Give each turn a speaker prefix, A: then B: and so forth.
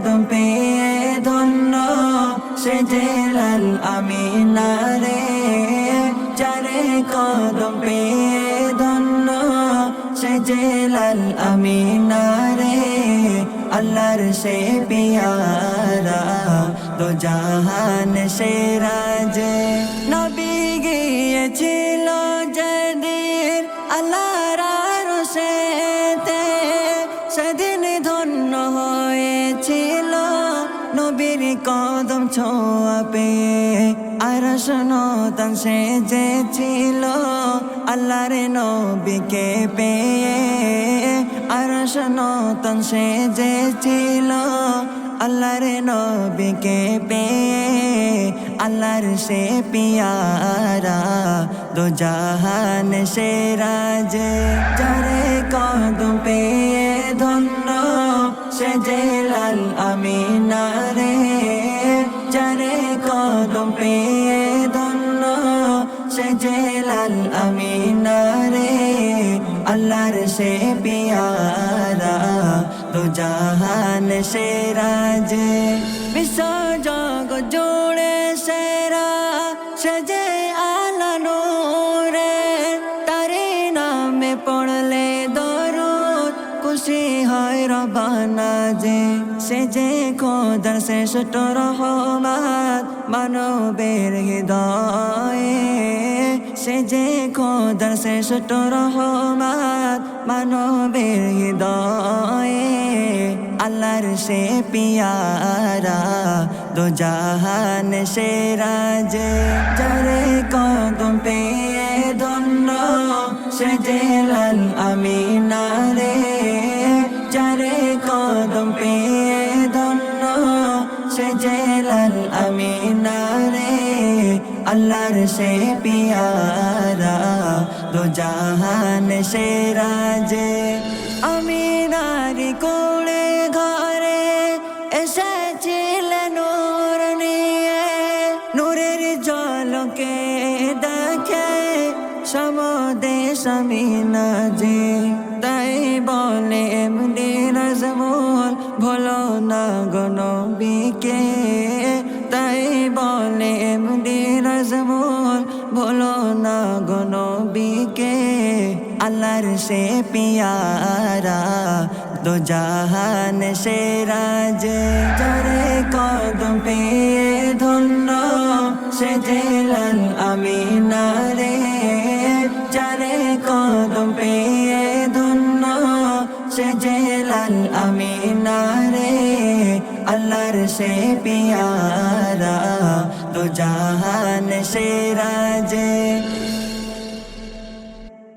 A: কদম পেয়ে ধন্য সে জেলাল আমিনারে যারে কদম পেয়ে ধন্য সে জেলাল আমিনারে আল্লাহর সে পিয়ারা দো জাহান সে রাজে নবী গিয়েছিল যেদিন আল্লাহর আরশেতে সেদিন ধন্য হয়েছিল নবীর কদম ছোঁয়া পেয়ে আরশ নূতন সেজেছিল আল্লাহর নবীকে পেয়ে আরশ নূতন সেজেছিল আল্লাহর নবীকে পেয়ে আল্লাহর সে পিয়ারা দো জাহান সে রাজে যারে কদম পেয়ে ধন্য সে জেলাল আমিনারে যারে কদম পেয়ে ধন্য সে জেলাল আমিনারে আল্লাহর সে পিয়ারা দো জাহান সে রাজে বিশ্ব জগৎ জুড়ে সেরা সে যে আলা নূরে তারে নামে পড়লে দরুদ খুশি হয় রব্বানা যে সে যে খোদার শ্রেষ্ঠ রহমত মানবের হৃদয়ে সে যে খোদার শ্রেষ্ঠ রহমত মানবের হৃদয়ে আল্লাহর সে পিয়ারা দো জাহান সে রাজে যারে কদম পেয়ে ধন্য সে জেলাল আমিনারে যারে কদম পেয়ে ধন্য সে জেলাল আমিনারে আল্লাহর সে পিয়ারা দো জাহান সে রাজে আমিনারি কোলে ঘরে এসেছিলেন নূর নিয়ে নূরের ঝলকে দেখে সমদেশ আমিনা যে তাই বলে এমনি নাজমুল ভুলো না গো নবীকে তাই বলে এমনি নাজমুল ভুলো না গো নবীকে আল্লাহর সে পিয়ারা দো জাহান সে রাজে যারে কদম পেয়ে ধন্য সে জেলাল আমিনারে যারে কদম পেয়ে ধন্য সে জেলাল আমিনারে আল্লাহর সে পিয়ারা দো জাহান সে রাজে